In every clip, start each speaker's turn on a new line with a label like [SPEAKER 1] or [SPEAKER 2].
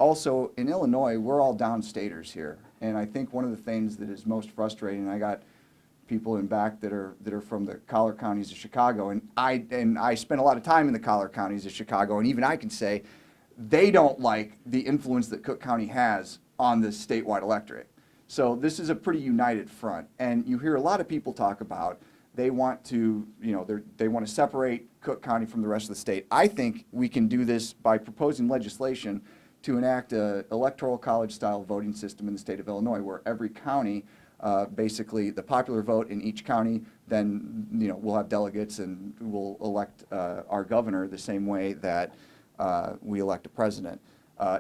[SPEAKER 1] also in Illinois, we're all downstaters here. And I think one of the things that is most frustrating, I got people in back that are from the collar counties of Chicago, and I spent a lot of time in the collar counties of Chicago, and even I can say they don't like the influence that Cook County has on the statewide electorate. So this is a pretty united front, and you hear a lot of people talk about they want to, they want to separate Cook County from the rest of the state. I think we can do this by proposing legislation to enact a electoral college style voting system in the state of Illinois, where every county, basically the popular vote in each county, then we'll have delegates and we'll elect our governor the same way that we elect a president.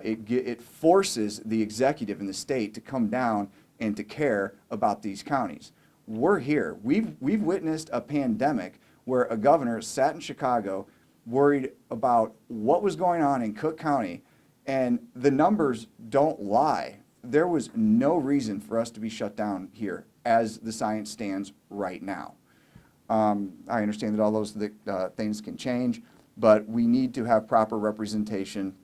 [SPEAKER 1] It forces the executive in the state to come down and to care about these counties. We're here. We've witnessed a pandemic where a governor sat in Chicago worried about what was going on in Cook County, and the numbers don't lie. There was no reason for us to be shut down here as the science stands right now. I understand that all those things can change, but we need to have proper representation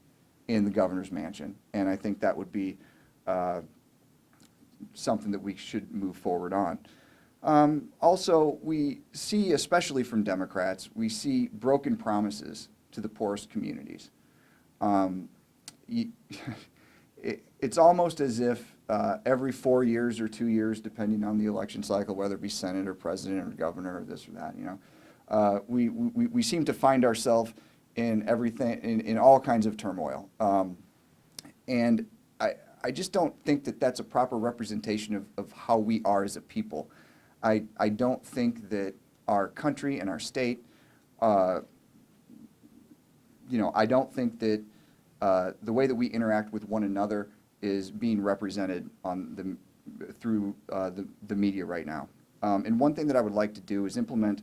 [SPEAKER 1] in the governor's mansion, and I think that would be something that we should move forward on. Also, we see, especially from Democrats, we see broken promises to the poorest communities. It's almost as if every 4 years or 2 years, depending on the election cycle, whether it be Senate or President or Governor or this or that, we seem to find ourselves in everything, in all kinds of turmoil. And I just don't think that that's a proper representation of how we are as a people. I don't think that our country and our state, I don't think that the way that we interact with one another is being represented on through the media right now. And one thing that I would like to do is implement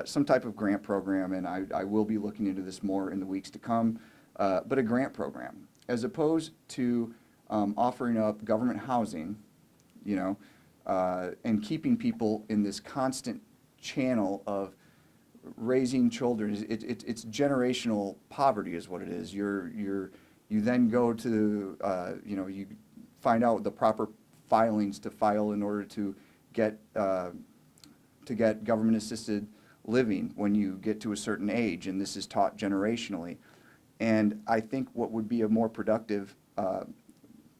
[SPEAKER 1] some type of grant program, and I will be looking into this more in the weeks to come, but a grant program, as opposed to offering up government housing, and keeping people in this constant channel of raising children. It's generational poverty is what it is. You then go to you find out the proper filings to file in order to get government assisted living when you get to a certain age, and this is taught generationally. And I think what would be a more productive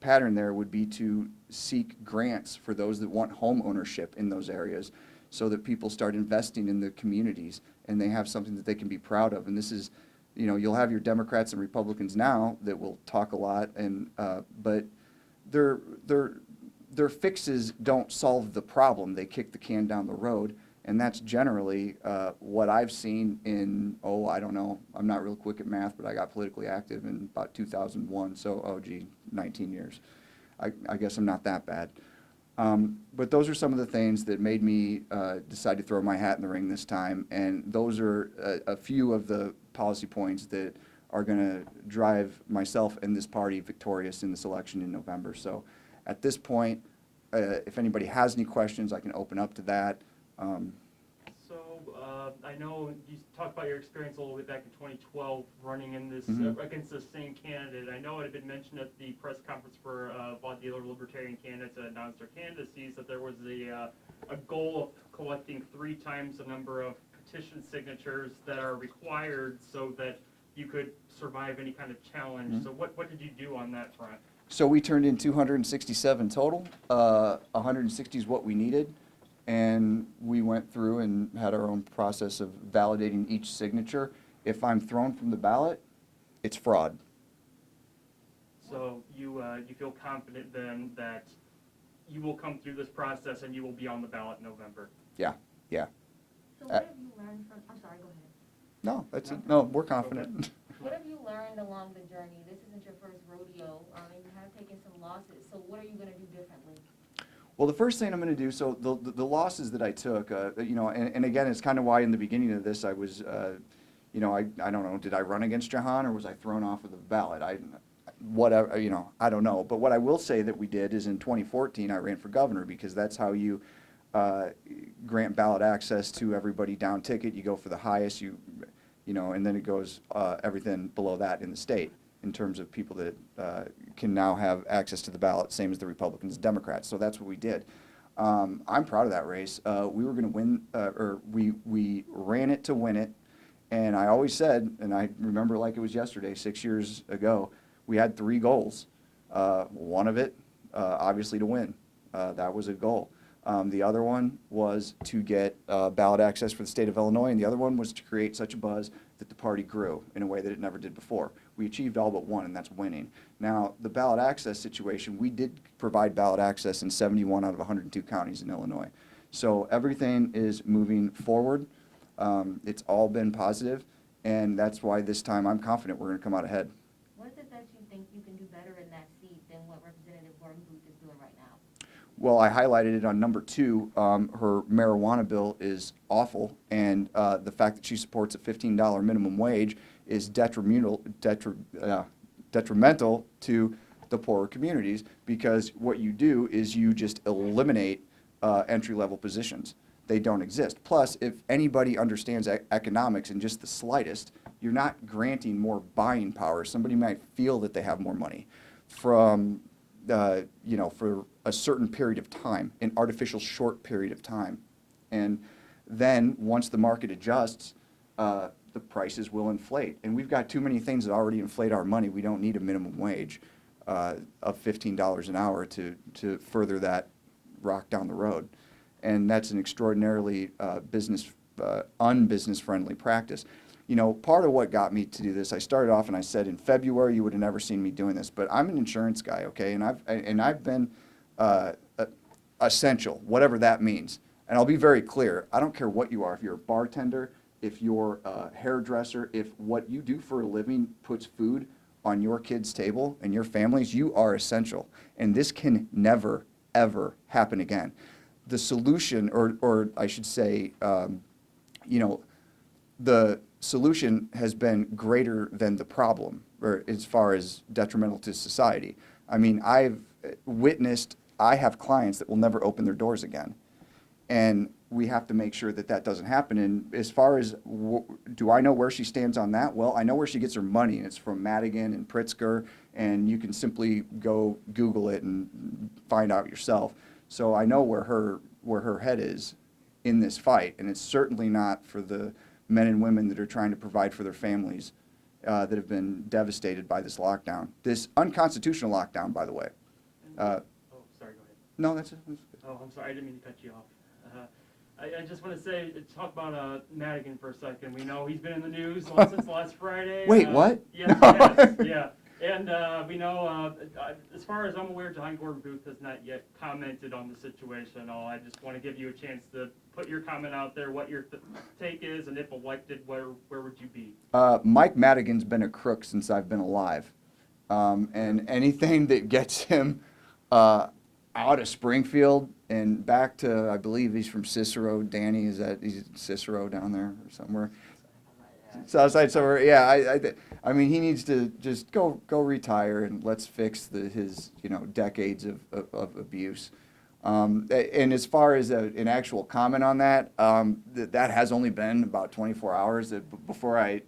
[SPEAKER 1] pattern there would be to seek grants for those that want home ownership in those areas, so that people start investing in the communities and they have something that they can be proud of. And this is, you'll have your Democrats and Republicans now that will talk a lot, and but their fixes don't solve the problem. They kick the can down the road, and that's generally what I've seen in, I don't know, I'm not real quick at math, but I got politically active in about 2001, so 19 years. I guess I'm not that bad. But those are some of the things that made me decide to throw my hat in the ring this time, and those are a few of the policy points that are going to drive myself and this party victorious in this election in November. So at this point, if anybody has any questions, I can open up to that.
[SPEAKER 2] I know you talked about your experience a little bit back in 2012 running in this against the same candidate. I know it had been mentioned at the press conference for Von Dealer Libertarian candidates that announced their candidacies that there was a goal of collecting 3 times the number of petition signatures that are required so that you could survive any kind of challenge. So what did you do on that front?
[SPEAKER 1] So we turned in 267 total. 160 is what we needed. And we went through and had our own process of validating each signature. If I'm thrown from the ballot, it's fraud.
[SPEAKER 2] So you feel confident then that you will come through this process and you will be on the ballot in November?
[SPEAKER 1] Yeah.
[SPEAKER 3] So what have you learned from, I'm sorry, go ahead.
[SPEAKER 1] No, that's it. No, we're confident.
[SPEAKER 3] What have you learned along the journey? This isn't your first rodeo, and you have taken some losses. So what are you going to do differently?
[SPEAKER 1] Well, the first thing I'm going to do, so the losses that I took, and again, it's kind of why in the beginning of this I was, I don't know, did I run against Jahan or was I thrown off of the ballot? Whatever, I don't know. But what I will say that we did is in 2014 I ran for governor, because that's how you grant ballot access to everybody down ticket. You go for the highest, and then it goes everything below that in the state. in terms of people that can now have access to the ballot, same as the Republicans and Democrats. So that's what we did. I'm proud of that race. We were going to win, or we ran it to win it. And I always said, and I remember like it was yesterday, 6 years ago, we had 3 goals. One of it, obviously, to win. That was a goal. The other one was to get ballot access for the state of Illinois, and the other one was to create such a buzz that the party grew in a way that it never did before. We achieved all but one, and that's winning. Now, the ballot access situation, we did provide ballot access in 71 out of 102 counties in Illinois. So everything is moving forward. It's all been positive, and that's why this time I'm confident we're going to come out ahead.
[SPEAKER 3] What is it that you think you can do better in that seat than what Representative Gordon Booth is doing right now?
[SPEAKER 1] Well, I highlighted it on number 2. Her marijuana bill is awful, and the fact that she supports a $15 minimum wage is detrimental to the poorer communities, because what you do is you just eliminate entry-level positions. They don't exist. Plus, if anybody understands economics in just the slightest, you're not granting more buying power. Somebody might feel that they have more money from, for a certain period of time, an artificial short period of time. And then once the market adjusts, the prices will inflate. And we've got too many things that already inflate our money. We don't need a minimum wage of $15 an hour to further that rock down the road. And that's an extraordinarily unbusiness-friendly practice. You know, part of what got me to do this, I started off and I said in February you would have never seen me doing this, but I'm an insurance guy, okay, and I've been essential, whatever that means. And I'll be very clear, I don't care what you are, if you're a bartender, if you're a hairdresser, if what you do for a living puts food on your kids' table and your families, you are essential. And this can never, ever happen again. The solution, or I should say, the solution has been greater than the problem, or as far as detrimental to society. I mean, I have clients that will never open their doors again. And we have to make sure that that doesn't happen. And as far as, do I know where she stands on that? Well, I know where she gets her money, and it's from Madigan and Pritzker, and you can simply go Google it and find out yourself. So I know where her head is in this fight, and it's certainly not for the men and women that are trying to provide for their families that have been devastated by this lockdown. This unconstitutional lockdown, by the way.
[SPEAKER 2] Oh, sorry, go ahead.
[SPEAKER 1] No, that's it.
[SPEAKER 2] Oh, I'm sorry, I didn't mean to cut you off. I just want to say, talk about Madigan for a second. We know he's been in the news since last Friday.
[SPEAKER 1] Wait, what?
[SPEAKER 2] Yes, yes, yeah. And we know, as far as I'm aware, John Gordon Booth has not yet commented on the situation at all. I just want to give you a chance to put your comment out there, what your take is, and if elected, where would you be?
[SPEAKER 1] Mike Madigan's been a crook since I've been alive. And anything that gets him out of Springfield and back to, I believe he's from Cicero. Danny, he's Cicero down there or somewhere? Southside somewhere. Yeah, I mean, he needs to just go retire, and let's fix his decades of abuse. And as far as an actual comment on that, that has only been about 24 hours before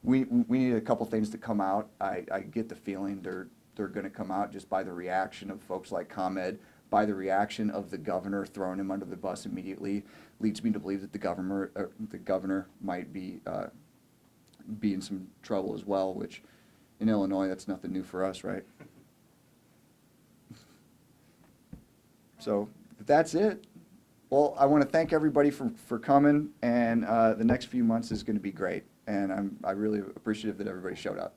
[SPEAKER 1] we need a couple things to come out. I get the feeling they're going to come out just by the reaction of folks like ComEd, by the reaction of the governor throwing him under the bus immediately, leads me to believe that the governor might be in some trouble as well, which in Illinois, that's nothing new for us, right? So that's it. Well, I want to thank everybody for coming, and the next few months is going to be great, and I'm really appreciative that everybody showed up.